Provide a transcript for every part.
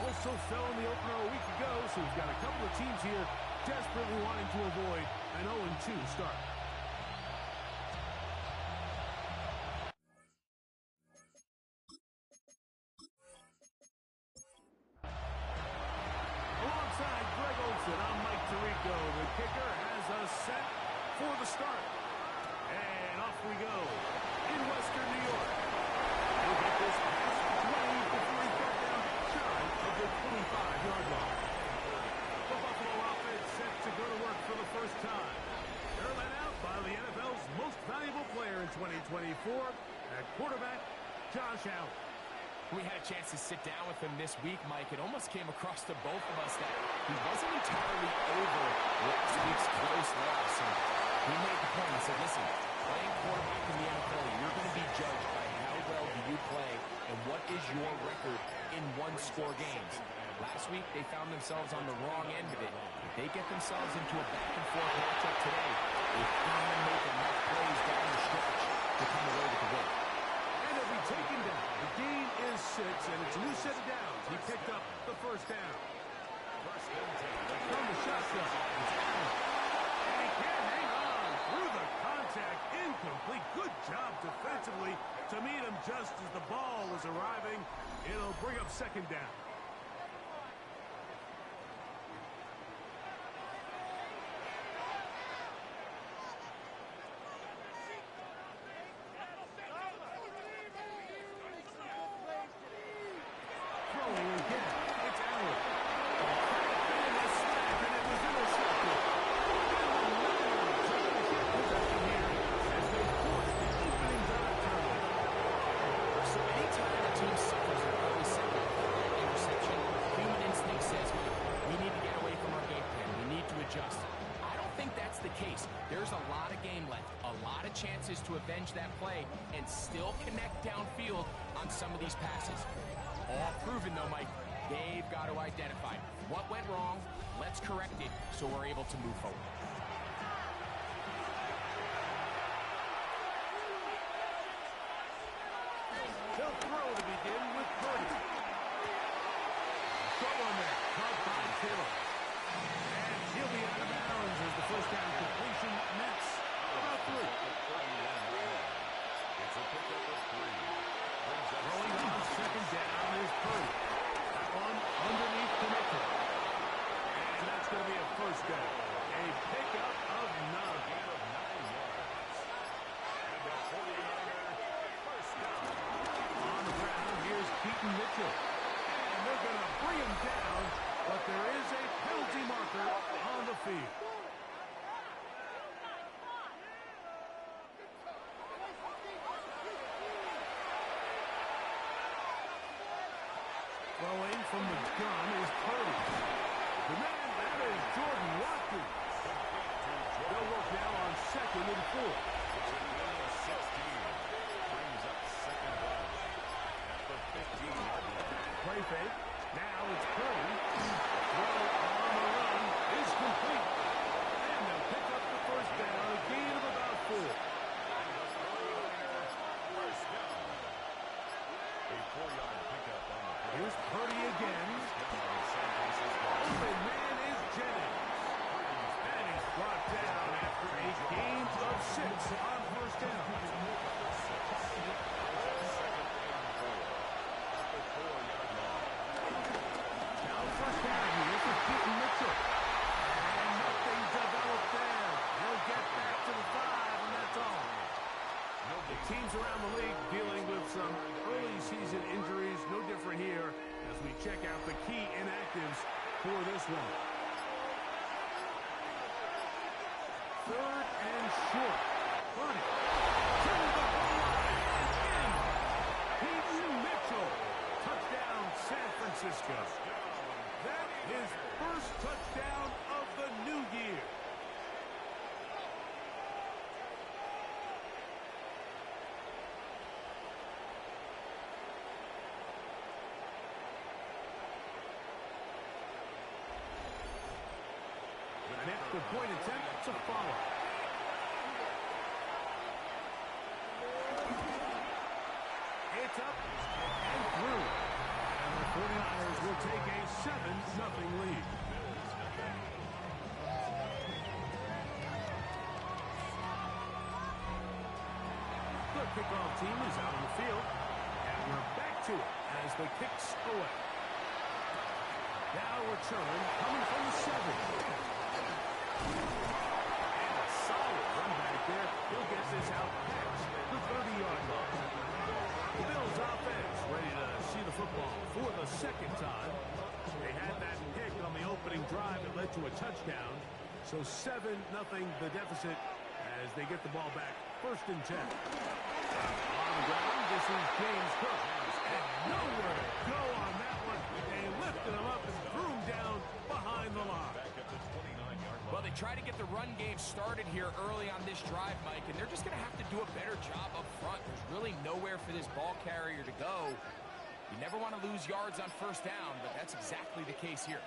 also fell in the opener a week ago, so we've got a couple of teams here desperately wanting to avoid an 0-2 start. I'm Mike Tirico. The kicker has us set for the start. And off we go in Western New York. We'll get this past 20 before he got down shy of the 25-yard line. The Buffalo offense set to go to work for the first time. They're led out by the NFL's most valuable player in 2024 at quarterback, Josh Allen. We had a chance to sit down with him this week, Mike. It almost came across to both of us that he wasn't entirely over last week's close loss. And he made the point. He said, listen, playing quarterback in the NFL, you're going to be judged by how well do you play and what is your record in one-score games. Last week, they found themselves on the wrong end of it. If they get themselves into a back-and-forth matchup today, they've got to make enough plays down the stretch to come away with the win. And he'll be taken down. The gain is 6, and it's a new set of downs. He picked up the first down. From the shotgun, it's Allen. And he can't hang on through the contact. Incomplete. Good job defensively to meet him just as the ball was arriving. It'll bring up second down. Chances to avenge that play and still connect downfield on some of these passes. All proven, though, Mike. They've got to identify what went wrong. Let's correct it so we're able to move forward. They'll throw to begin with Purdy. Throw on there. Caught by Taylor. And he'll be out of bounds as the first down completion nets. About 3. It's a pickup of 3. Rolling on second down is Purdy. That one underneath Connector. And that's going to be a first down. A pickup of 9. And the 49er first down. On the ground, here's Keaton Mitchell. And they're going to bring him down, but there is a penalty marker on the field. Throwing from the gun is Purdy. The man, that is Jordan Watkins. They'll work now on 2nd and 4. It's a gain of 16. Brings up second down at the 15-yard line. Play fake. Now it's Purdy. Throw on the run is complete. And they'll pick up the first down, a gain of about 4. And the 49er first down. A 4-yard pickup on the play. Here's Purdy again. Open man is Jennings. And he's brought down after a gain of 6 on first down. Now first down here for Keaton Mitchell. And nothing developed there. He'll get back to the 5, and that's all. The teams around the league dealing with some early season injuries. No different here as we check out the key inactives for this one. 3rd and short. Purdy. To the line and in. Keaton Mitchell. Touchdown, San Francisco. That is first touchdown of the new year. An extra point attempt to follow. It's up and through. And the 49ers will take a 7-0 lead. The kickoff team is out on the field. And we're back to it as the kicks away. Now return coming from the 7. And a solid run back there. He'll get this out past the 30-yard line. The Bills offense ready to see the football for the second time. They had that pick on the opening drive that led to a touchdown. So 7-0 the deficit as they get the ball back. 1st and 10. On the ground, this is James Cook. And nowhere to go on that one. They lifted him up and threw him down behind the line. Well, they try to get the run game started here early on this drive, Mike, and they're just going to have to do a better job up front. There's really nowhere for this ball carrier to go. You never want to lose yards on 1st down, but that's exactly the case here.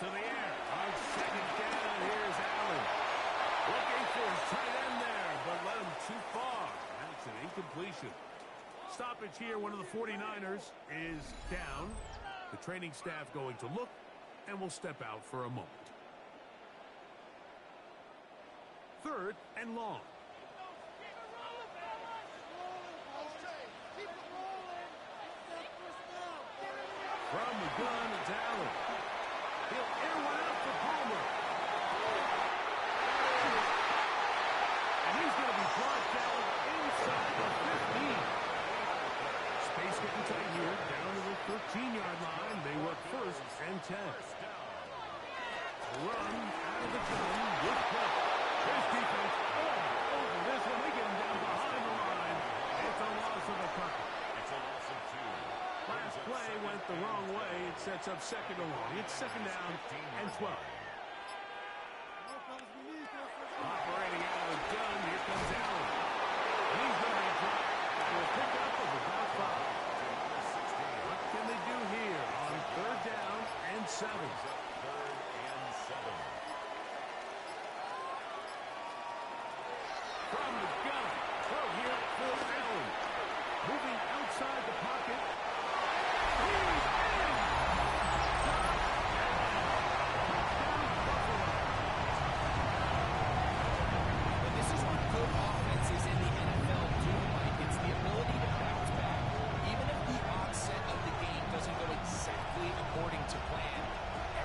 To the air. On 2nd down, here's Allen. Looking for his tight end there, but led him too far. That's an incompletion. Stoppage here. One of the 49ers is down. The training staff going to look, and will step out for a moment. 3rd and long. From the gun, it's Allen. He'll air one out for Palmer. And he's going to be brought down inside the 15. Space getting tight here. Down to the 13-yard line. They work 1st and 10. Run out of the gun with play. His defense all over this one. They get him down behind the line. It's a loss of a couple. It's a loss of 2. Last play went the wrong way. It sets up 2nd and long. It's 2nd down and 12. Operating out of the gun. Here comes Allen. He's going to be dropped for a pickup of about 5. What can they do here on 3rd down and 7? 3rd and 7. From the gun. Throw here for Allen. Moving outside the pocket. He's in! But this is what good offenses in the NFL do, Mike. It's the ability to bounce back. Even if the onset of the game doesn't go exactly according to plan,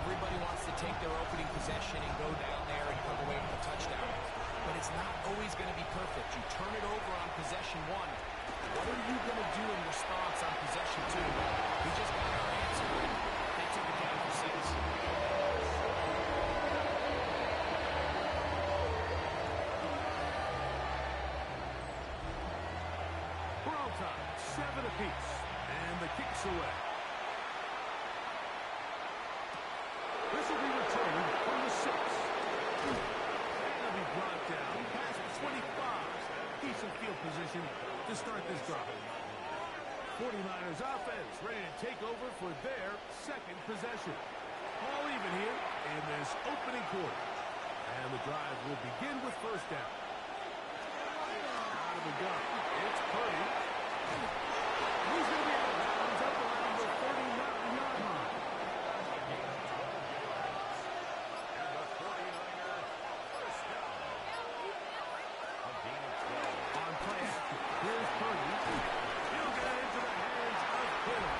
everybody wants to take their opening possession and go down there and come away with a touchdown. But it's not always going to be perfect. You turn it over on possession 1. What are you going to do in response on possession 2? We just got our answer. They took it down for 6. We're all time. 7 apiece. And the kick's away. This will be returned from the 6. And it'll be brought down past the 25. Decent field position to start this drive. 49ers offense ready to take over for their 2nd possession. All even here in this opening quarter. And the drive will begin with 1st down. Out of the gun. It's Purdy. He's going to be out of bounds up around the 39-yard line. And the 49er 1st down. A gain of 12. On play action. Here's Purdy. He'll get it into the hands of Kittle.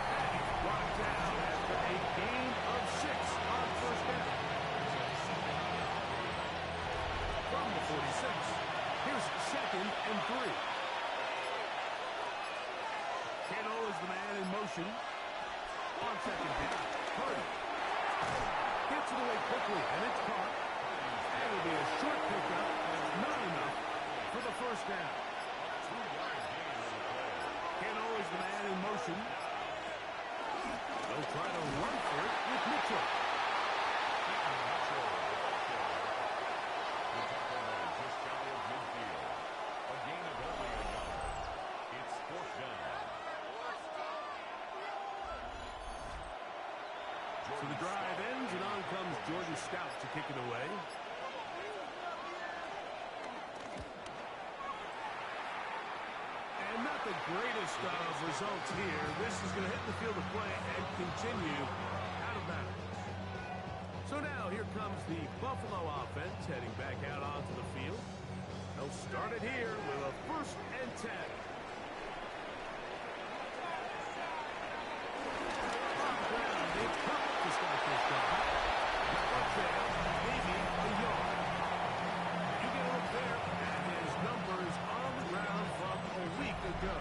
And he's brought down after a gain of 6 on 1st down. From the 46. Here's 2nd and 3. Kittle is the man in motion. On 2nd down. Purdy gets it away quickly, and it's caught. And it'll be a short pickup. Not enough for the 1st down. 2-yard gain on the play. Kittle is the man in motion. They'll try to run for it with Mitchell. The tackle made just shy of midfield. A gain of only a yard. It's 4th down. So the drive ends, and on comes Jordan Stout to kick it away. And not the greatest of results here. This is going to hit the field of play and continue out of bounds. So now here comes the Buffalo offense heading back out onto the field. They'll start it here with a 1st and 10. They come to start this drive. Touchdown, maybe a yard. You get a look there at his numbers on the ground from a week ago.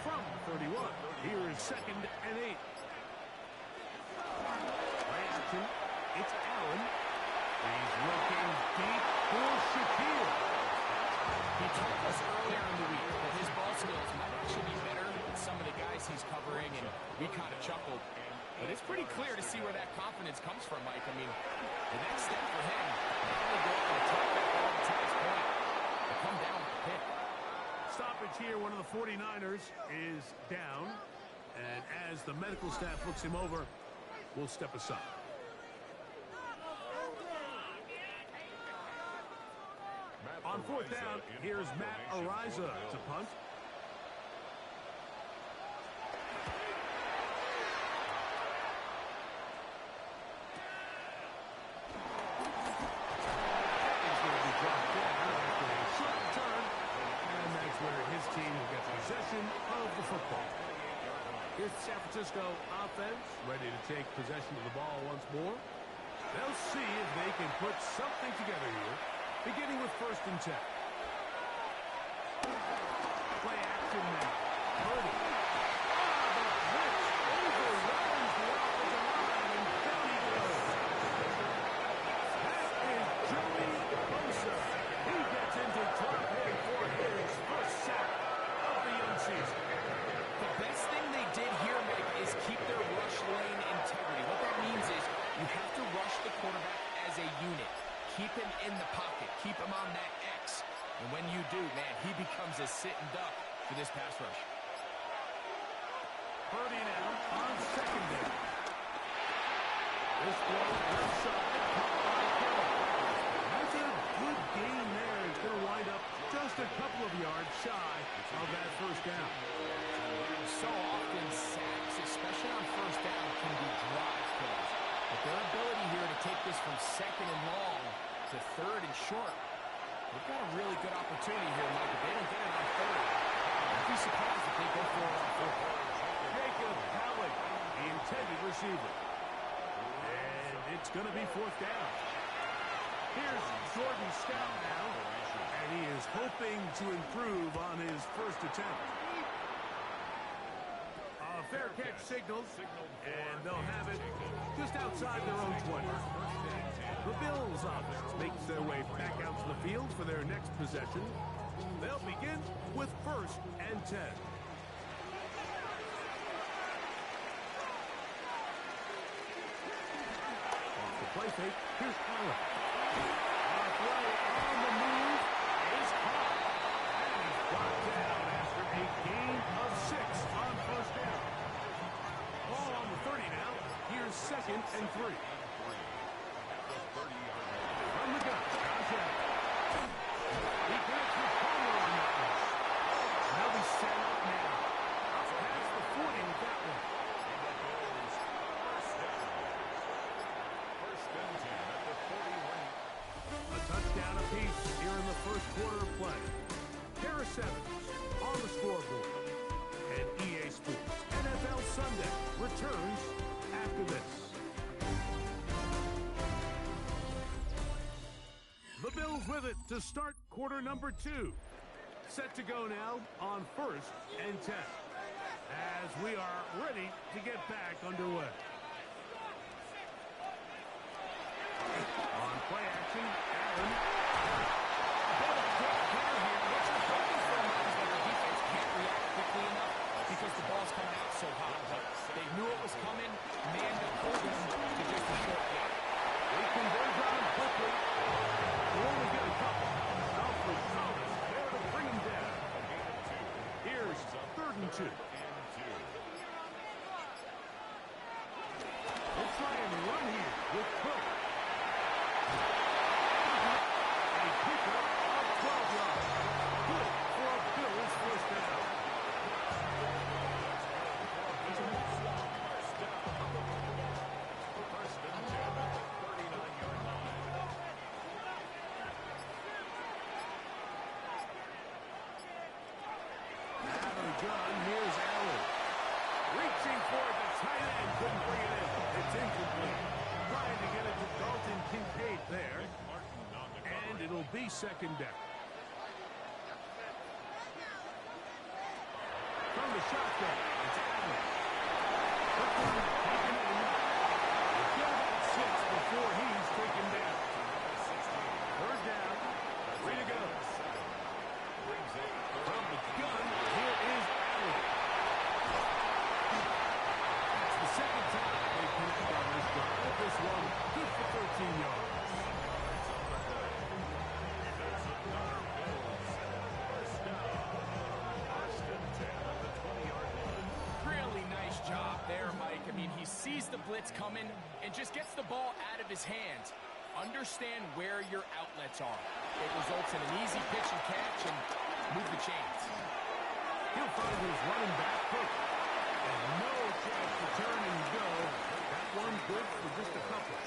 From 31, here is 2nd and 8. Play action. It's Allen. He's looking deep for Shaquille. He told us earlier in the week that his ball skills might actually be better than some of the guys he's covering, and we kind of chuckled. But it's pretty clear to see where that confidence comes from, Mike. I mean, the next step for him, not only go up and attack that ball to his point, but come down with the pick. Stoppage here. One of the 49ers is down. And as the medical staff looks him over, we'll step aside. On 4th down, here's Matt Ariza to punt. He's going to be dropped down after a short return, and that's where his team will get possession of the football. Here's the San Francisco offense, ready to take possession of the ball once more. They'll see if they can put something together here, beginning with 1st and 10. Play action now. Purdy. The blitz overruns the offensive line, and down he goes. That is Joey Bosa. He gets into drop head for his 1st sack of the young season. The best thing they did here, Mike, is keep their rush lane integrity. What that means is you have to rush the quarterback as a unit. Keep him in the pocket. Keep him on that X. And when you do, man, he becomes a sitting duck for this pass rush. Purdy now on 2nd down. This throw left side. That's a good gain there. It's going to wind up just a couple of yards shy of that 1st down. So often sacks, especially on 1st down, can be drive killers. But their ability here to take this from 2nd and long to 3rd and short, they've got a really good opportunity here, Mike. If they don't get it on 3rd, I'd be surprised if they go for it on 4th. Jacob Halleck, the intended receiver. And it's going to be 4th down. Here's Jordan Stout now, and he is hoping to improve on his 1st attempt. Fair catch signals, and they'll have it just outside their own 20. The Bills offense makes their way back out to the field for their next possession. They'll begin with 1st and 10. Off the play fake, here's Allen. Play on the move is caught. And he's brought down after a gain of 6 on 1st down. Ball on the 30 now. Here's 2nd and 3. From the gun, Josh Allen. He connects with Palmer on that one. They'll be set up now. Past the 40 with that one. A touchdown apiece here in the 1st quarter of play. Harris Evans on the scoreboard. And EA Sports NFL Sunday returns after this. The Bills with it to start quarter number 2. Set to go now on 1st and 10. As we are ready to get back underway. On play action, Allen. Because the ball's coming out so hot. They knew it was coming. Man, to hold him to just a short game. They convert on quickly. They only get a couple. Alfred Thomas there to bring him down. Here's 3rd and 2. They'll try and run here with Cook. A pickup of 12 yards. Good for a Bills 1st down. be second down. From the shotgun, it's Allen. Quick one, taken in. He'll get about 6 before he's taken down. Third down, way to go. From the gun, here is Allen. That's the second time they connect on this drive. This one, good for 13 yards. Really nice job there, Mike. I mean, he sees the blitz coming and just gets the ball out of his hands. Understand where your outlets are. It results in an easy pitch and catch and move the chains. He'll find his running back quick. And no chance to turn and go. That one good for just a couple.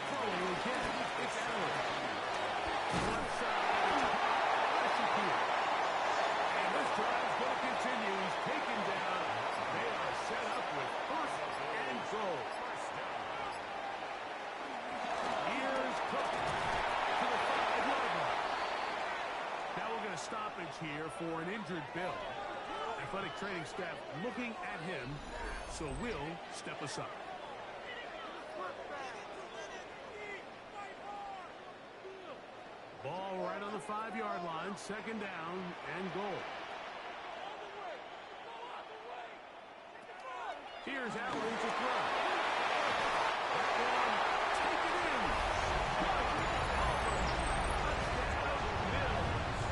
Throwing again, it's Allen. One side, execute. And this drive is going to continue. He's taken down. They are set up with first and goal. Here's Cook to the 5-yard line. Now we'll get a stoppage here for an injured Bill. Athletic training staff looking at him, so we'll step aside. Ball right on the 5-yard line, second down and goal. Here's Allen to throw. That one, take it in. Touchdown, Mills.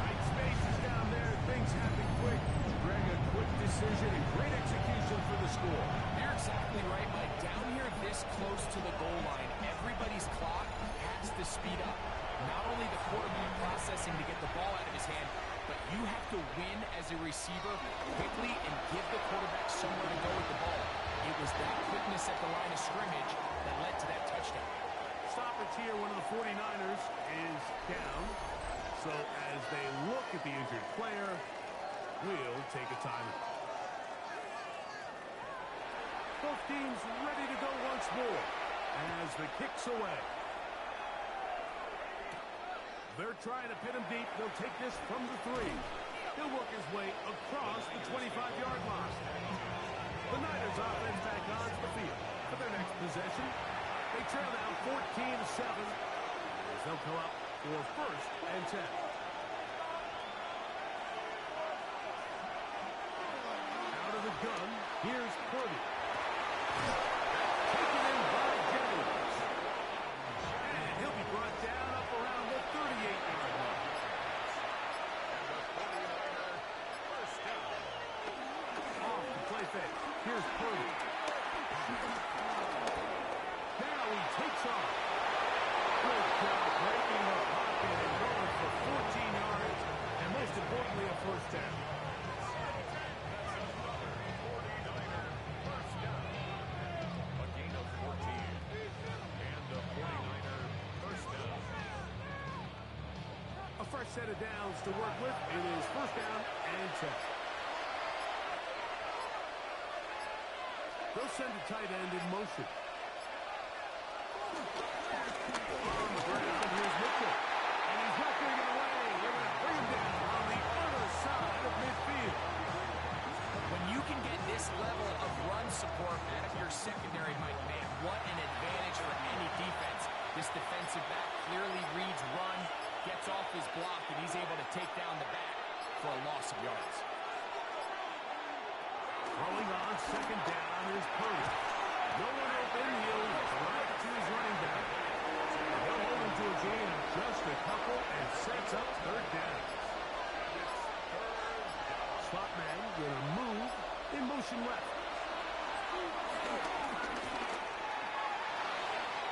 Tight spaces down there. Things happen quick. Greg, a quick decision and great execution for the score. You're exactly right, Mike. Down here this close to the goal line, everybody's clock has to speed up. Not only the quarterback processing to get the ball out of his hand, but you have to win as a receiver quickly and give the quarterback somewhere to go with the ball. It was that quickness at the line of scrimmage that led to that touchdown. Stoppage here. One of the 49ers is down. So as they look at the injured player, we'll take a timeout. Both teams ready to go once more as the kick's away. They're trying to pin him deep. They'll take this from the 3. He'll work his way across the 25-yard line. The Niners offense back onto the field for their next possession. They trail now 14-7 as they'll come up for first and 10. Out of the gun, here's Purdy. Taken in by Jones. And he'll be brought down up around the 38-yard line. Off the play fake. Here's Purdy. Now he takes off. Good job breaking the pocket and going for 14 yards, and most importantly, a first down. A fresh set of downs to work with. It is first down and 10. They'll send a tight end in motion. On the ground, here's Mitchell. And he's not going to get away. They're going to bring him down on the other side of midfield. When you can get this level of run support out of your secondary, Mike, man, what an advantage for any defense. This defensive back clearly reads run, gets off his block, and he's able to take down the back for a loss of yards. Throwing on second down is Purdy. No one open. He'll right to his running back. They'll hold him to a gain of just a couple and sets up third down. Slot man going to move in motion left.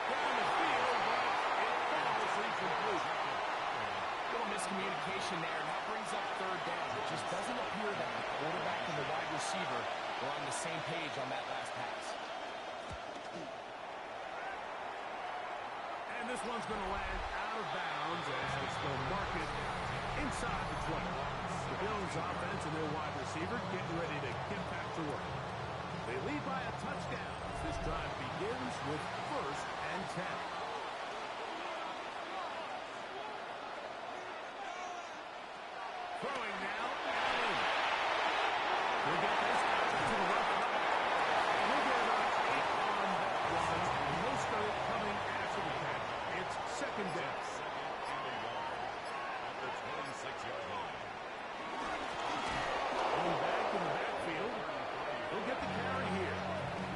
Down the field, but it falls incomplete. Little miscommunication there, and that brings up third down. It just doesn't appear that the quarterback and the wide receiver were on the same page on that last pass. And this one's going to land out of bounds as they'll mark it inside the 20. The Bills offense and their wide receiver getting ready to get back to work. They lead by a touchdown as This drive begins with 1st and 10. Throwing now, Allen. We'll get this out to the left. We'll get about 8 on that one. Most of it coming after the catch. It's 2nd down. At the 26-yard line. Going back in the backfield. He'll get the carry here.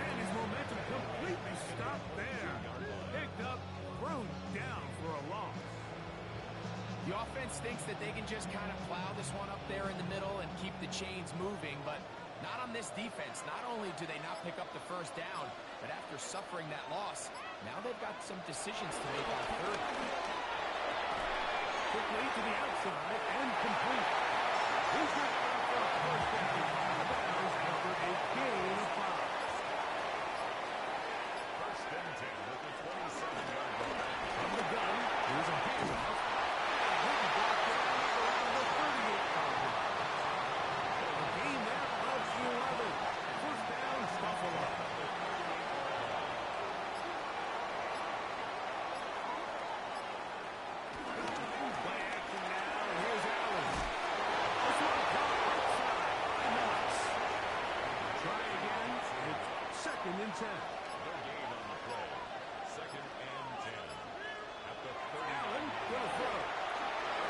And his momentum completely stopped there. Picked up, thrown down for a loss. The offense thinks that they can just kind of plow this one up there in the middle and keep the chains moving, but not on this defense. Not only do they not pick up the 1st down, but after suffering that loss, now they've got some decisions to make on 3rd. Quickly to the outside and complete. He's got enough for a 1st down. Out of bounds after a gain of 5. 1st and 10 at the 27-yard line. From the gun, here's a handoff. And brought down around the 38-yard line. A gain there of 11. 1st down, Buffalo. Play action now. Here's Allen. This one caught outside by Knox. Try again. It's 2nd and 10. No gain on the play. 2nd and 10. At the 30. Allen gonna throw.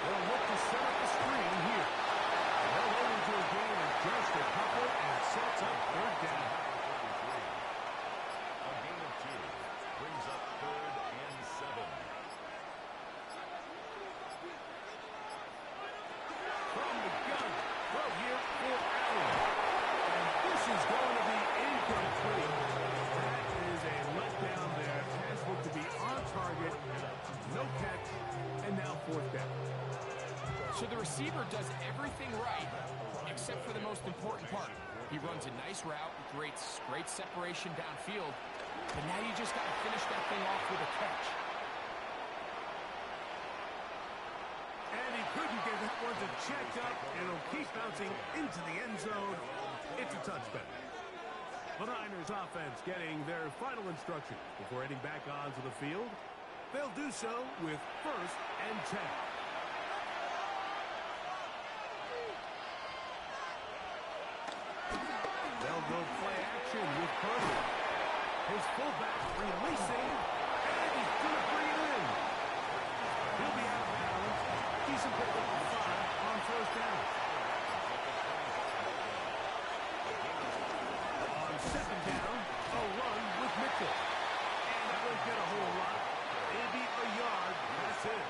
They'll look to set up the screen here. They'll run into a gain of just a couple and sets up 3rd down. A gain of 2 brings up 3rd and 7. From the gun, throw here for Allen. And this is going to be incomplete. That is a letdown there. Pass looked to be on target. No catch. And now 4th down. So the receiver does everything right, except for the most important part. He runs a nice route, great separation downfield, but now you just got to finish that thing off with a catch. And he couldn't get that one to check up, and it'll keep bouncing into the end zone. It's a touchback. The Niners offense getting their final instructions before heading back onto the field. They'll do so with 1st and 10. They'll go play action with Purdy. His fullback releasing, and he's going to bring it in. He'll be out of bounds. Decent pick up for 5 on 1st down. On 2nd down, a run with Mitchell. And that won't get a whole lot. Maybe a yard. That's it.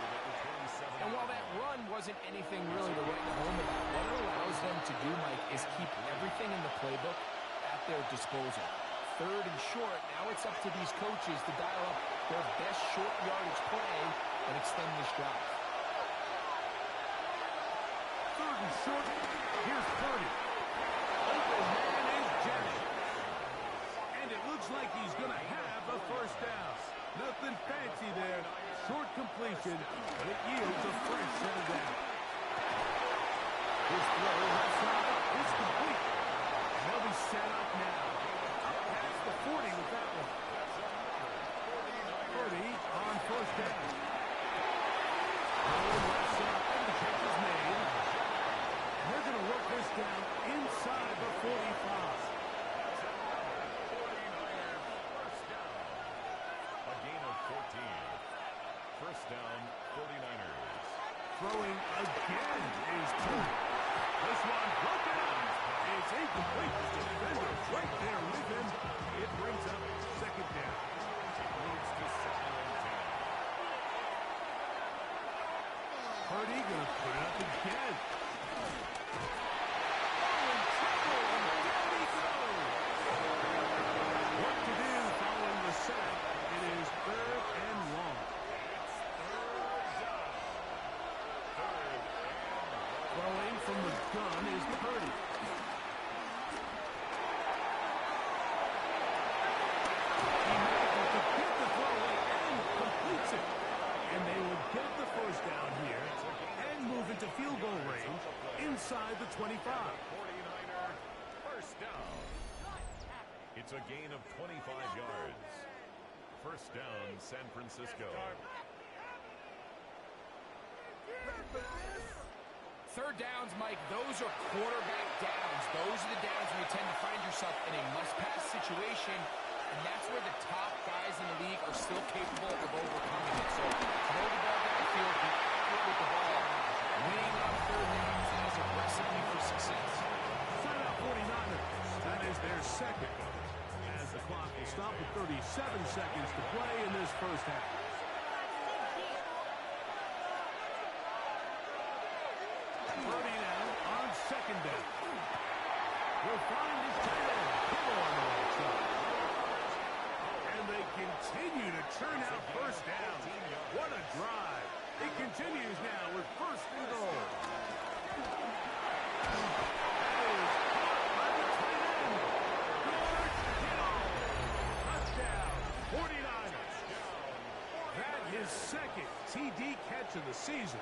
And while that run wasn't anything really to write home about, what it allows them to do, Mike, is keep everything in the playbook at their disposal. 3rd and short, now it's up to these coaches to dial up their best short yardage play and extend this drive. 3rd and short. Here's Purdy. Open man is Janet. And it looks like he's going to have a 1st down. Nothing fancy there. Short completion, but it yields a fresh set of down. His throw left side is complete. And they'll be set up now. Up past the 40 with that one. 40 on 1st down. Going left side, and the catch is made. And they're going to work this down inside the 45. A gain of 14. 1st down, 49ers. Throwing again is Purdy. This one broken up. It's incomplete. The defender's right there with him. It brings up 2nd down. Moves to 2nd and 10. Purdy going to put it up again. Oh, in trouble, and down he goes. What to do following the sack? It is 3rd and long. Throwing from the gun is Purdy. He manages to get the throw away and completes it. And they will get the 1st down here and move into field goal range inside the 25. 49er 1st down. It's a gain of 25 yards. First down, San Francisco. Third downs, Mike, those are quarterback downs. Those are the downs when you tend to find yourself in a must-pass situation, and that's where the top guys in the league are still capable of overcoming it. So throw the ball downfield, be accurate with the ball. Winning on third downs, that is a recipe for success. Timeout 49ers. That is their second. As the clock will stop with 37 seconds to play in this first half. Purdy now on second down. Will find his tight end. Hill on the right side. And they continue to churn out first down. What a drive. It continues now with first and goal. That is caught by the tight end. Touchdown, 49ers. That is second TD catch of the season.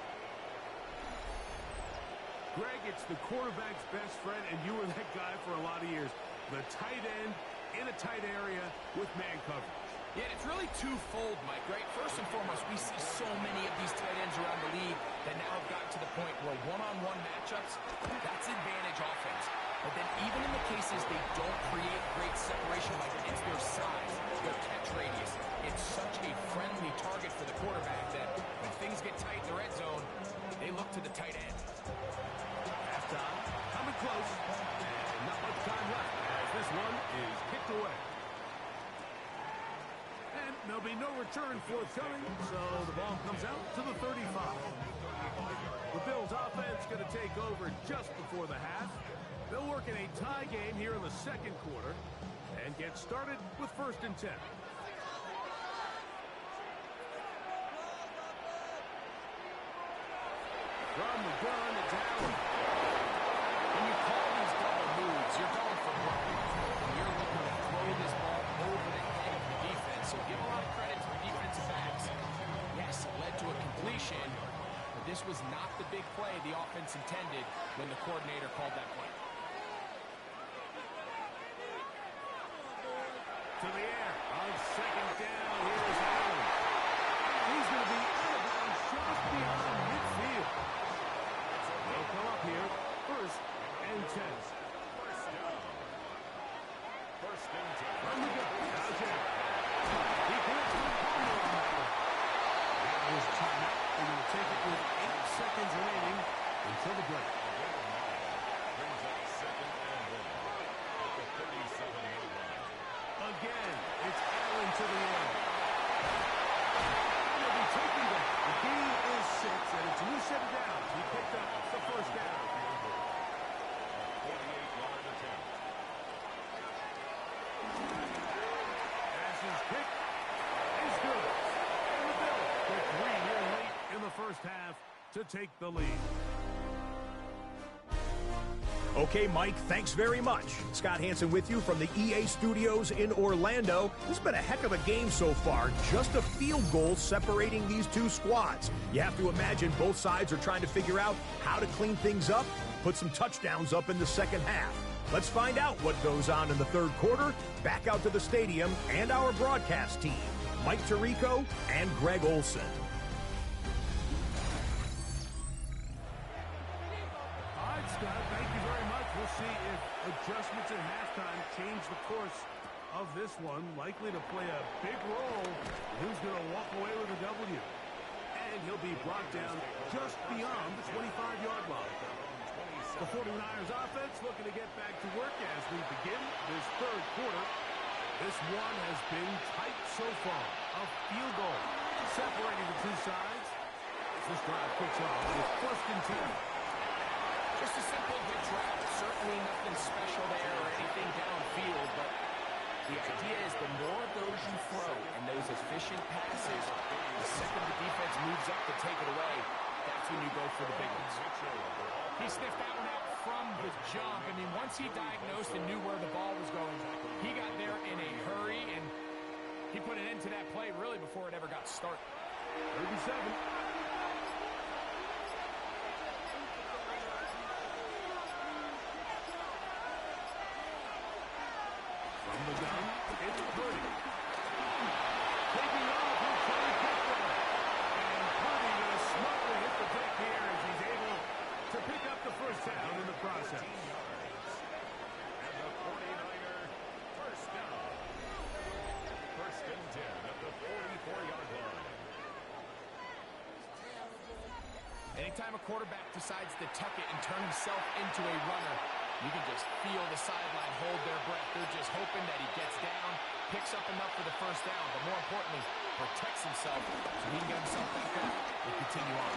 Greg, it's the quarterback's best friend, and you were that guy for a lot of years. The tight end in a tight area with man coverage. Yeah, it's really twofold, Mike, right? First and foremost, we see so many of these tight ends around the league that now have gotten to the point where one-on-one matchups, that's advantage offense. But then even in the cases they don't create great separation, like it's their size, their catch radius. It's such a friendly target for the quarterback that when things get tight in the red zone, they look to the tight end. Halftime, coming close, and not much time left as this one is kicked away. And there'll be no return forthcoming, so the ball comes out to the 35. The Bills offense going to take over just before the half. They'll work in a tie game here in the second quarter and get started with first and 10. From the gun, it's Allen. When you call these double moves, you're going for broke. And you're looking to throw this ball over the head of the defense. So give a lot of credit to the defensive backs. Yes, it led to a completion, but this was not the big play the offense intended when the coordinator called that play. To the air on second down. Here's Allen. He's going to be out of bounds just beyond midfield. They'll come up here first and 10. First and 10. From the gun, now Jack. He connects with Palmer on that one. That was timeout. They're going to take it with 8 seconds remaining until the break. Brings up second and 1 at the 37-yard line. Again, it's Allen to the end. And they'll be taking that. The gain is 6, and it's loose and down. He picked up the first down. A 48-yard attempt. Pass is kicked. Is good. And the Bills get 3 here late in the first half to take the lead. Okay, Mike, thanks very much. Scott Hansen with you from the EA Studios in Orlando. This has been a heck of a game so far. Just a field goal separating these two squads. You have to imagine both sides are trying to figure out how to clean things up, put some touchdowns up in the second half. Let's find out what goes on in the third quarter. Back out to the stadium and our broadcast team, Mike Tirico and Greg Olson. All right, Scott, thank you very much. We'll see if adjustments at halftime change the course of this one. Likely to play a big role. Who's going to walk away with a W? And he'll be brought down just beyond the 25-yard line. The 49ers offense looking to get back to work as we begin this third quarter. This one has been tight so far. A field goal separating the two sides. This drive kicks off with first and 10. Just a simple hitch route. Certainly nothing special there or anything downfield, but the idea is the more of those you throw and those efficient passes, the second the defense moves up to take it away, that's when you go for the big ones. He sniffed that one out from the jump. I mean, once he diagnosed and knew where the ball was going, he got there in a hurry, and he put an end to that play really before it ever got started. 37. From the gun, Anytime a quarterback decides to tuck it and turn himself into a runner, you can just feel the sideline hold their breath. They're just hoping that he gets down, picks up enough for the first down, but more importantly, protects himself so he can get himself back up and continue on.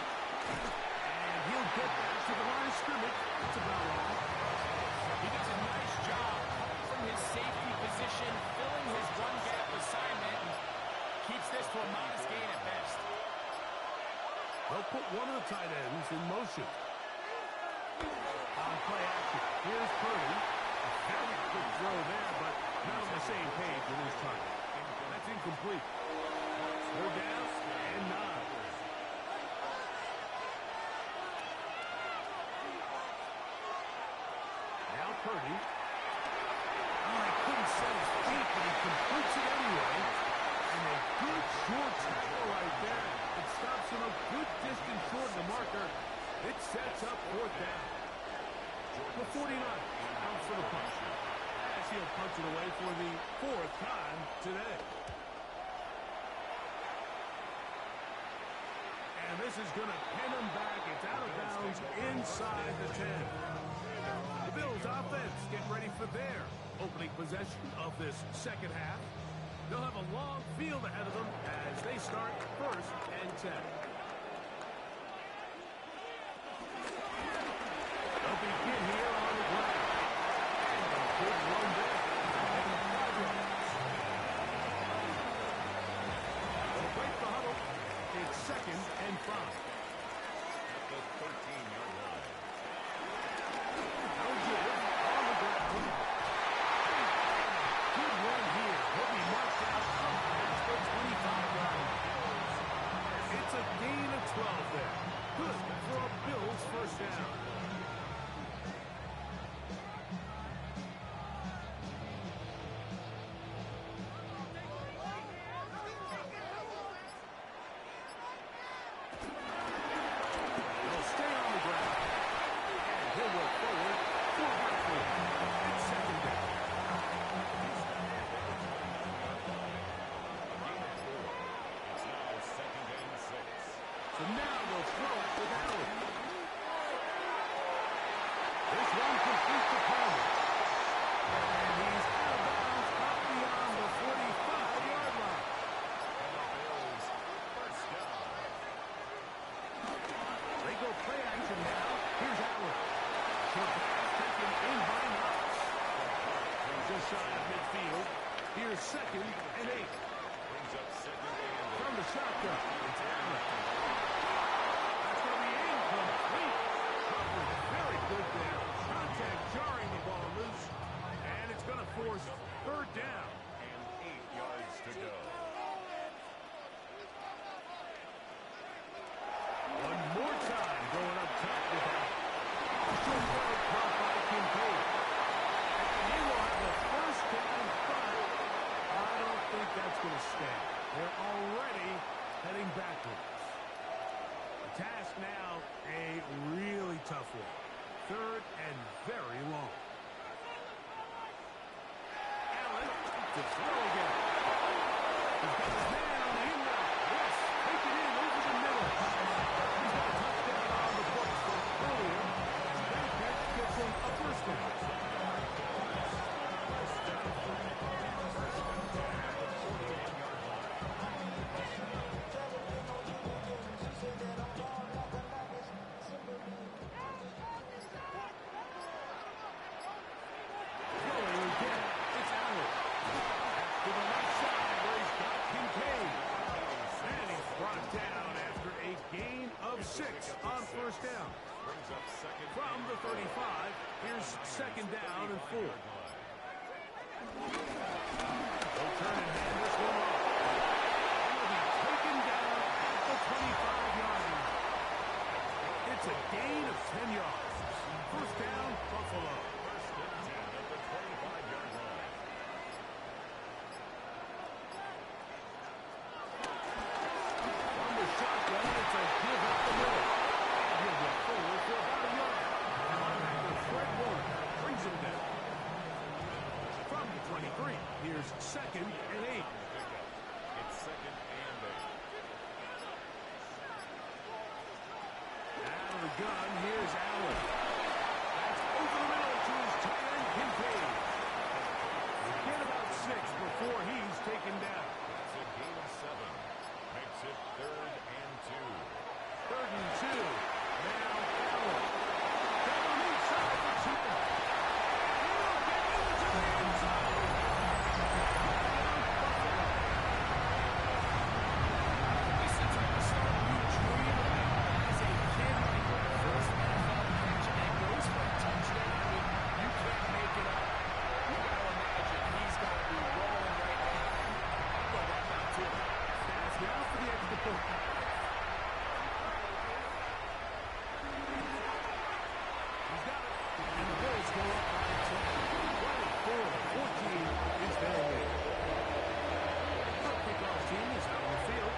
And he'll get back to the line of scrimmage. That's about all. He does a nice job from his safety position, filling his run gap assignment, and keeps this to a modest gain at best. They'll put one of the tight ends in motion. On play action, here's Purdy. A very good throw there, but not on the same page with his target. That's incomplete. They're down and 9. Now Purdy. Oh, he couldn't set his feet, but he completes it anyway. And a good short throw right there. It stops him a good distance short of the marker. It sets up 4th down. The 49 comes for the punch. As he'll punch it away for the 4th time today. And this is going to pin him back. It's out of bounds inside the 10. The Bills offense getting ready for their opening possession of this second half. They'll have a long field ahead of them as they start 1st and 10. They'll begin here on the ground. And a good run there. They'll break the huddle. It's 2nd and 5. At the 13-yard line. No good. On the ground. Good run here. He'll be marked out past the 25-yard line. It's a gain of 12 there. Good for a Bills 1st down. He'll stay on the ground. And he'll work forward for Hartford. It's 2nd down. It's now 2nd and 6. So now they'll throw it with Allen. This one completes the Palmer. And he's out of bounds up beyond the 45-yard line. And the Bills, 1st down. They go play action now. Here's Allen. Short pass taken in by Knox. Just shy of midfield. Here's 2nd and 8. Brings up 2nd and 8. From the shotgun, it's Allen. That's going to be incomplete. Covered very good there. Contact jarring the ball loose. And it's going to force 3rd down. And 8 yards to go. One more time going up top with that. Short throw caught by Kincaid. And he will have a 1st down, but I don't think that's going to stand. They're already heading backwards. The task now, a really tough one. 3rd and very long. Allen to throw again. He's got his man on the in route. Yes, take it in over the middle. He's got a touchdown on the books from earlier. That catch gets him a 1st down. Throwing again. It's Allen. To the left side where he's got Kincaid. And he's brought down after a gain of 6 on 1st down. Brings up 2nd From the 35, here's 2nd down and 4. They'll turn and hand this one off. He'll be taken down at the 25-yard line. It's a gain of 10 yards. 1st down, Buffalo. 1st and 10 at the 25-yard line. From the shotgun, it's a give up the middle. And he'll go forward for about a yard. Linebacker Fred Warner brings him down. From the 23, here's 2nd and 8. It's 2nd and 8. And gun. Here's Allen. That's over the middle to his tight end, Kincaid. Get about 6 before he's taken down. It's a gain of 7. Makes it 3rd and 2. 3rd and 2. Now Allen. Down inside the 2. He'll get into the end zone. This is the type of start you dream about as a kid, like your first NFL catch and goes for a touchdown. I mean, you can't make it up. You got to imagine he's got to be rolling right now. I'll go right back to him. That's now for the extra point. He's got it. And the Bills go up by 10. 24-14 is their lead. The kickoff team is out on the field.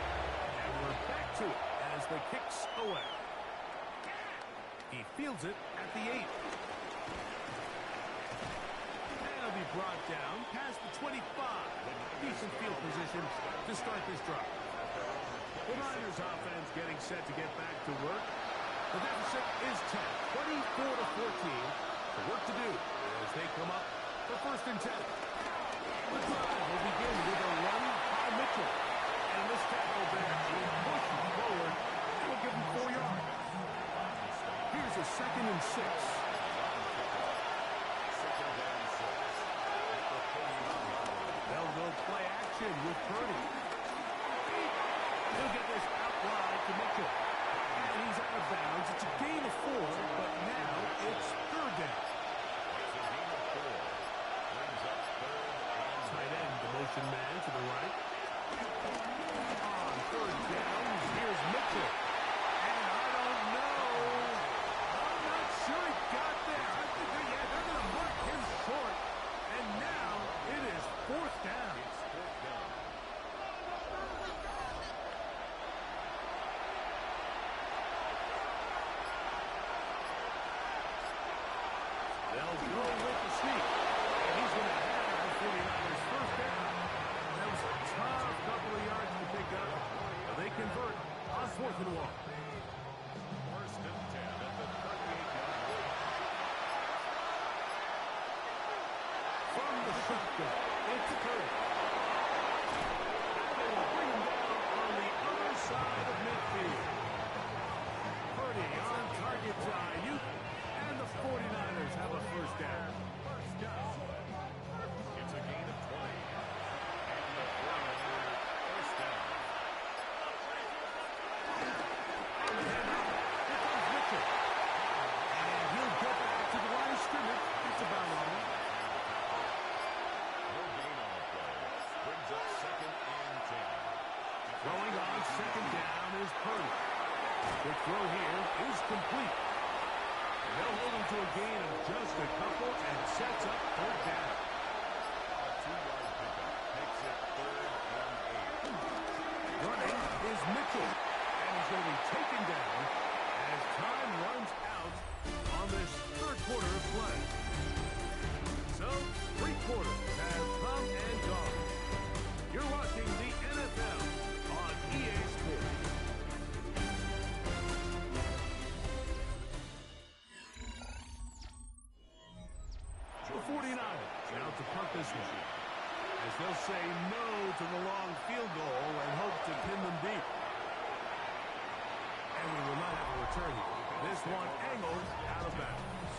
And we're back to it as the kicks away. He fields it at the 8. That'll be brought down past the 25. Decent field position to start this drive. The Niners offense getting set to get back to work. The deficit is 10, 24-14. The work to do as they come up for 1st and 10. The drive will begin with a run by Mitchell. And this tackle there will push him forward. It will give him 4 yards. Here's a 2nd and 6. They'll go play action with Purdy. He'll get this out wide to Mitchell. And he's out of bounds. It's a gain of 4, but now it's 3rd down. Tight end, the motion man to the right. On 3rd down, here's Mitchell. And I don't know. I'm not sure he got there. I think they're going to mark him short. And now it is 4th down. They'll go with the sneak. And he's going to have the 49ers 1st down. That was a tough couple of yards to pick up. But they convert on 4th and 1. 1st and 10 at the 38-yard line. From the shotgun, it's Curry. They will bring him down on the other side of midfield. Purdy on target to Ayuk, and the 49ers have a 1st down. It's a gain of 20. And the 49ers 1st down. On the handoff, here comes Mitchell. And he'll get back to the line of scrimmage. It's about on. No gain on the play. Brings up 2nd and 10. Throwing on 2nd down is Purdy. The throw here is complete. And they'll hold him to a gain of just a couple and sets up 3rd down. A 2-yard pickup makes it 3rd and 8. Running is Mitchell. And he's going to be taken down as time runs out on this 3rd quarter of play. So, 3 quarters have come and gone. You're watching the NFL on EA Sports. The 49ers now to punt this one, as they'll say no to the long field goal and hope to pin them deep. And we will not have a return here. This one angled out of bounds.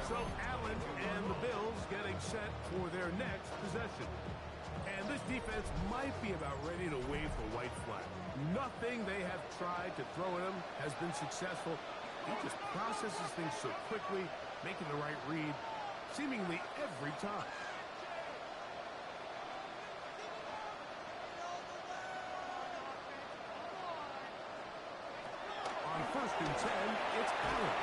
So Allen and the Bills getting set for their next possession. And this defense might be about ready to wave the white flag. Nothing they have tried to throw at him has been successful. He just processes things so quickly, making the right read seemingly every time. On 1st and 10, it's Allen.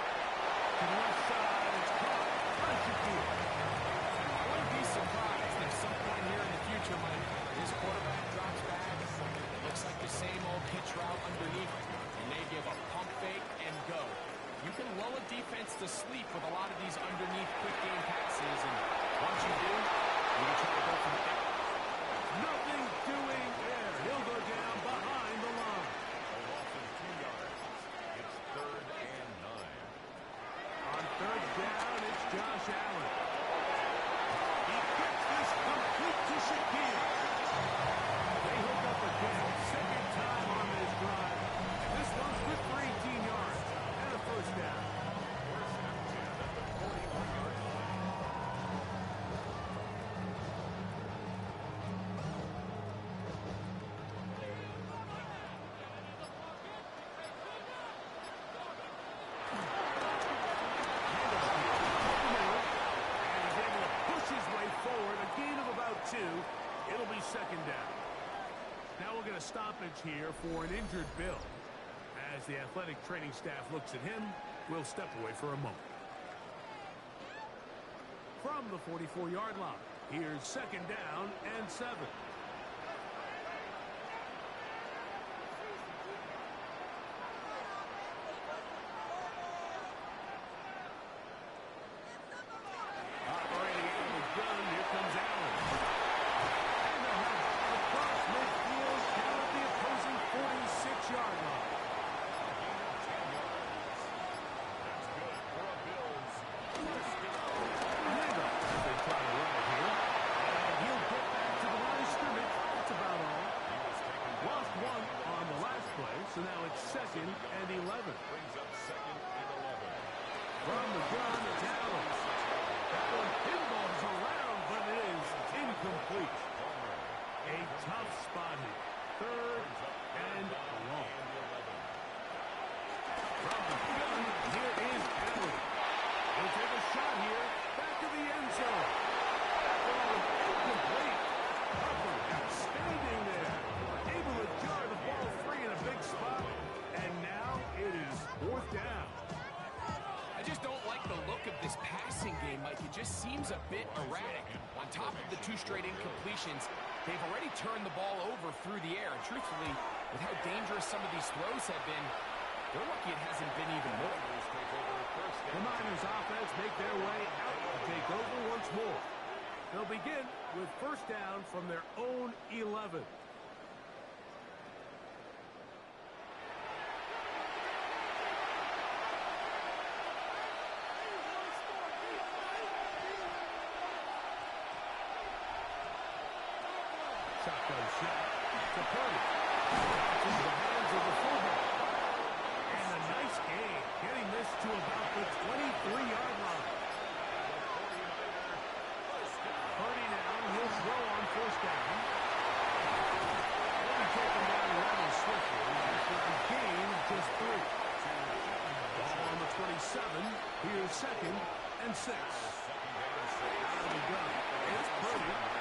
To the left side, it's caught by Shakir. I wouldn't be surprised if some point here in the future, Mike, this quarterback drops back. It looks like the same old pitch route underneath, and they give a pump fake and go. You can lull a defense to sleep with a lot of these underneath quick game passes, and once you do, you can try to go from there. Nothing doing there. He'll go down behind the line. A loss of 2 yards. It's 3rd and 9. second down. Now we'll get a stoppage here for an injured Bill. As the athletic training staff looks at him, we'll step away for a moment. From the 44-yard line, here's second down and 7. Operating out of the gun, here comes Allen. And across midfield, down at the opposing 46-yard line. So now it's second and 11. Brings up second and 11. From the gun, it's Allen. That one pinballs around, but it is incomplete. A tough spot here. Third and long. From the gun, here is Allen. He'll take a shot here. Back to the end zone. Incomplete. Hubbard outstanding there. Able to jar the ball free in a big spot. And now it is fourth down. I just don't like the look of this passing game, Mike. It just seems a bit erratic. On top of the 2 straight incompletions, they've already turned the ball over through the air. And truthfully, with how dangerous some of these throws have been, they're lucky it hasn't been even more. The Niners offense make their way out to take over once more. They'll begin with first down from their own 11. Shotgun shot to Purdy. Into the hands of the fullback. And a nice gain, getting this to about the 23-yard line. Purdy now, he'll throw on first down. He'll be taken down rather swiftly after a gain of just 3. Ball on the 27. Here's second and 6. Out of the gun. It's Purdy.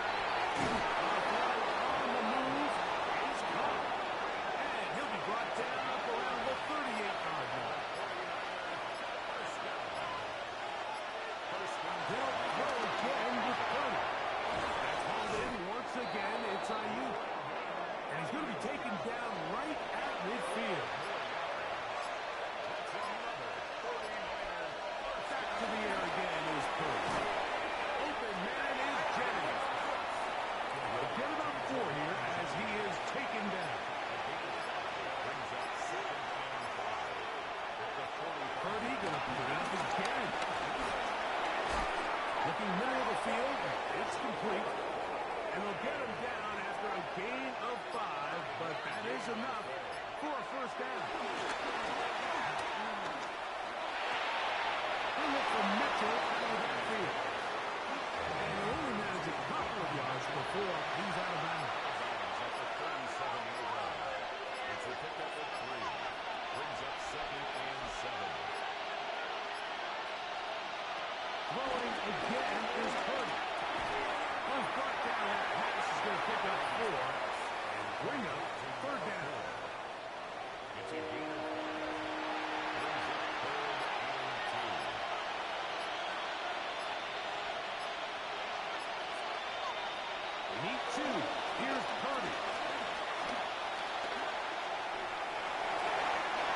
Brought down up around the 38-yard line. They'll throw again with Purdy. That's hauled in once again. It's Ayuk. And he's going to be taken down right at midfield. Back to the air again is Purdy. Open man is Jennings. We'll get about 4 here as he is taken down. Purdy going to put it up again. Looking middle of the field, it's complete. And they'll get him down after a gain of 5, but that is enough for a first down. They'll look for Mitchell out of the backfield. And he only managed a couple of yards before he's out of bounds. At the 37-yard line. It's a pickup of 3. Brings up second and 7. Throwing again is Purdy. Once brought down, that pass is going to pick up 4 and bring up third down. It's a gain of 5. Brings up third and 2. They need 2. Here's Purdy.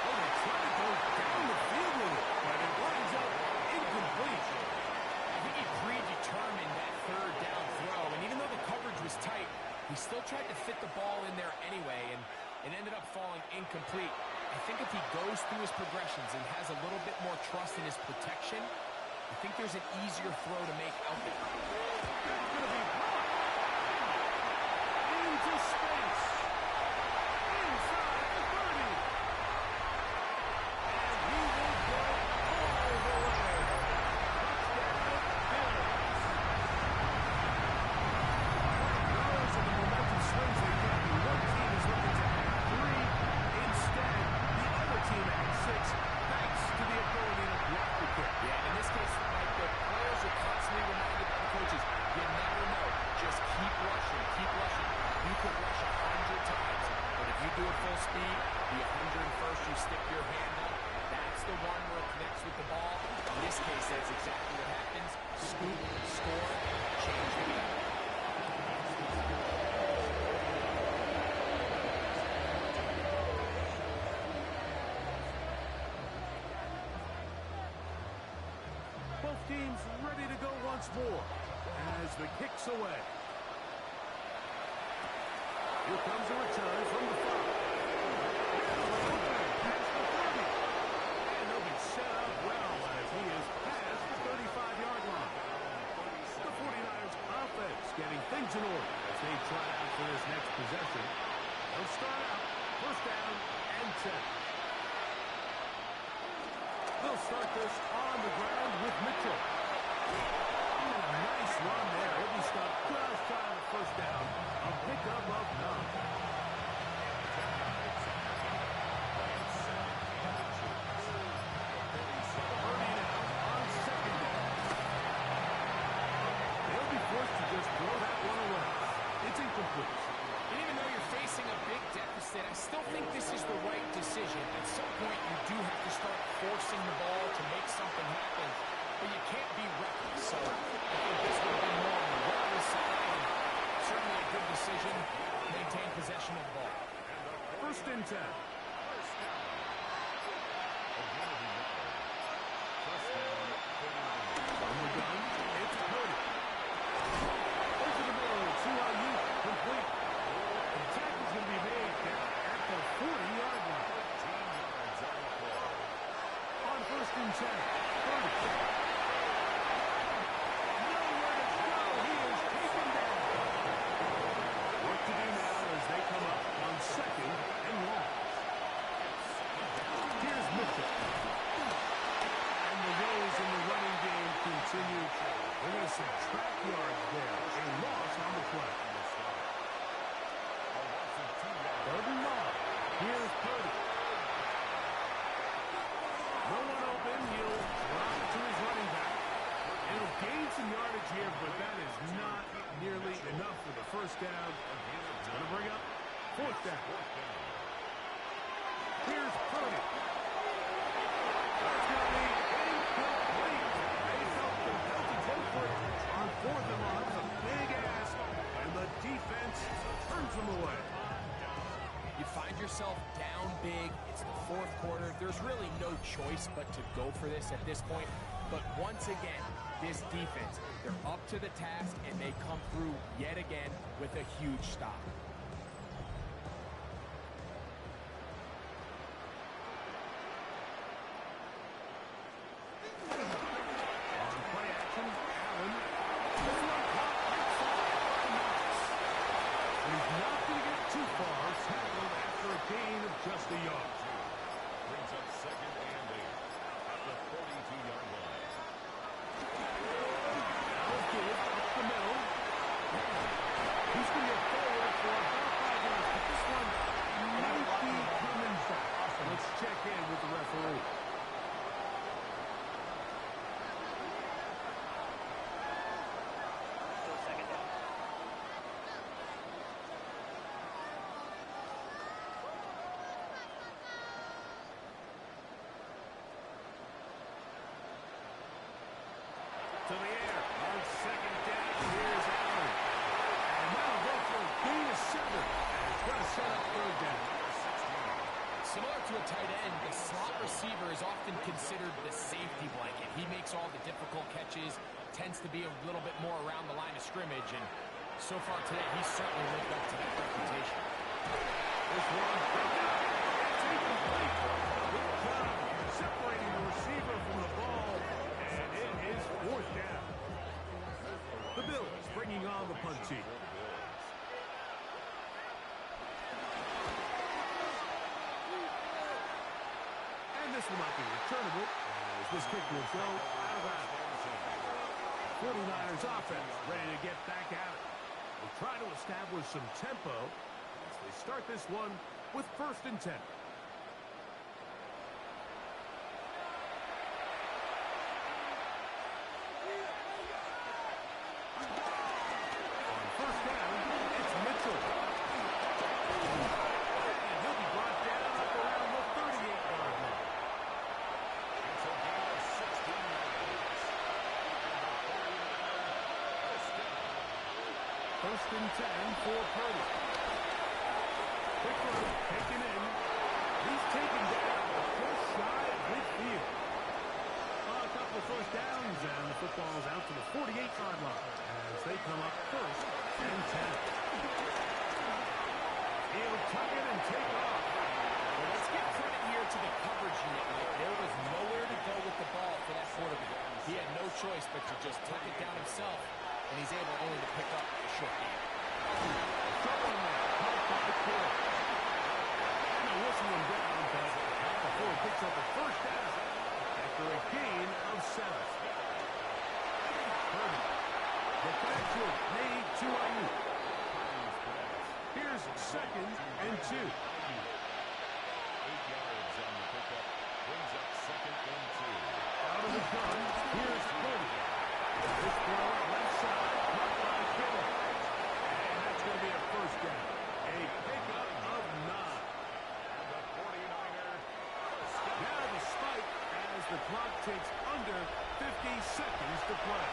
Oh, they try to go down the field with it, but it winds up incomplete. I think he predetermined that third down throw, and even though the coverage was tight, he still tried to fit the ball in there anyway, and it ended up falling incomplete. I think if he goes through his progressions and has a little bit more trust in his protection, I think there's an easier throw to make out there. It's going to be blocked. Into space. Inside the 30. And he will go all the way. Touchdown, Bills. Regardless of the momentum swings they get, one team is looking to add 3. Instead, the other team adds 6, thanks to the ability to block the kick. Yeah, in this case, like the players are constantly reminded by the coaches, you never know. Just keep rushing, keep rushing. You seems ready to go once more as the kick's away. Here comes a return from the 5. And he'll be set up well as he is past the 35-yard line. The 49ers offense getting things in order as they try out for this next possession. They'll start out first down and 10. They'll start this on the ground with Mitchell. And a nice run there. He'll be stopped just shy of the first down. A pickup of 9. And even though you're facing a big deficit, I still think this is the right decision. At some point, you do have to start forcing the ball to make something happen, but you can't be reckless. So I think this would have been more on the reckless side, and certainly a good decision. Maintain possession of the ball. First and 10. From the gun, it's Purdy. Over the middle to Ayuk, complete. The tackle's going to be made down at the 40-yard line. 15 yards on the play. On first and 10, Purdy. Nowhere to go. He is taken down. What to do now as they come up on second and long. Here's Mitchell. And the woes in the running game continue. They're going to subtract yards there. A loss on the play. Third and long. Here's Purdy. No one open. He'll drop it to his running back. It'll gain some yardage here, but that is not nearly enough for the first down. It's going to bring up fourth down. Here's Purdy. That's going to be incomplete. They felt compelled to go for it on fourth and long. It's a big ask, and the defense turns them away. You find yourself down big. It's the fourth quarter. There's really no choice but to go for this at this point. But once again, this defense, they're up to the task, and they come through yet again with a huge stop. On play action, Allen. This one caught outside by Knox. He's not going to get too far. Tackled after a gain of just a yard. Brings up second and 8 at the 42-yard line. Now give up the middle. He's going to get forward for about 5 yards, but this one might be coming back. Let's check in with the referee. To the air on second down. Here's Allen. And now go for a gain of 7. It's going to set up third down. Similar to a tight end, the slot receiver is often considered the safety blanket. He makes all the difficult catches, tends to be a little bit more around the line of scrimmage, and so far today, he's certainly lived up to that reputation. This one, it's incomplete. Good job separating the receiver from the ball, and it is fourth down. The Bills bringing on the punt team. And this will not be returnable, as this kick will go out of bounds. 49ers offense ready to get back at it. They'll try to establish some tempo as they start this one with first and 10. On first down, it's Mitchell. And he'll be brought down up around the 38-yard line. It's a gain of 16 yards. First and 10 for Purdy. Quick run, taken in. He's taken down just shy of midfield. A couple couple first downs, and the football's out to the 48-yard line as they come up first and 10. He'll tuck it and take off. Well, let's give credit here to the coverage unit, Mike. There was nowhere to go with the ball for that quarterback. He had no choice but to just tuck it down himself, and he's able only to pick up a short gain. Trouble there, caught by Ford. And a whistle him down, but Ford picks up a first down after a gain of 7. Purdy. Get back to it. Made to Ayuk. Here's 2nd and 2. 8 yards on the pickup. Brings up 2nd and 2. Out of the gun, here's Purdy. This throw left side, caught by Kittle. And that's going to be a first down. A pickup of 9. And the 49er. Now the spike as the clock takes under 50 seconds to play.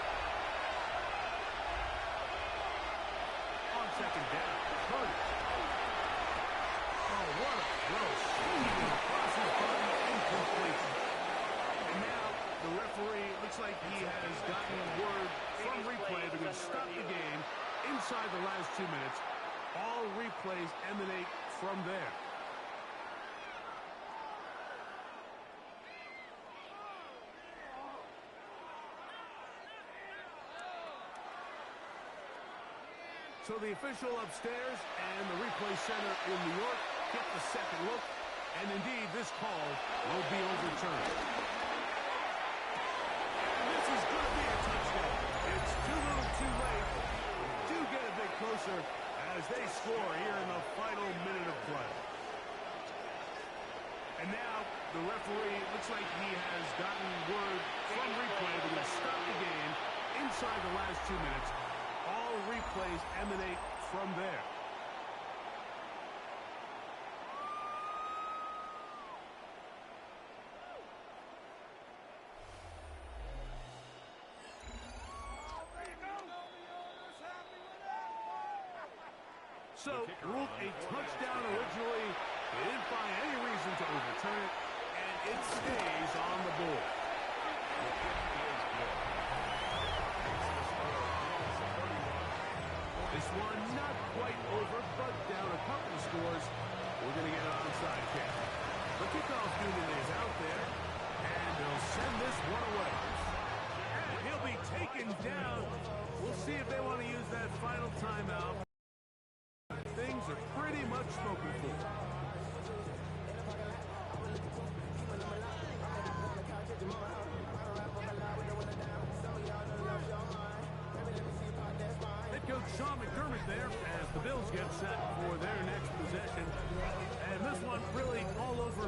On 2nd down, Purdy. Oh, what a throw. Swinging across his body, incomplete. And now the referee looks like he has gotten word from replay they're going to stop the game inside the last 2 minutes. All replays emanate from there. So the official upstairs and the replay center in New York get the second look, and indeed this call will be overturned. And this is going to be a touchdown. It's too little too late. Do get a bit closer as they score here in the final minute of play. And now the referee looks like he has gotten word from replay they're going to stop the game inside the last 2 minutes. All replays emanate from there. So, ruled a touchdown originally. They didn't find any reason to overturn it, and it stays on the board. This one not quite over, but down a couple of scores. We're going to get an onside kick. The kickoff unit is out there, and they'll send this one away. And he'll be taken down. We'll see if they want to use that final timeout. Things are pretty much spoken for. Coach Sean McDermott there as the Bills get set for their next possession. And this one really all over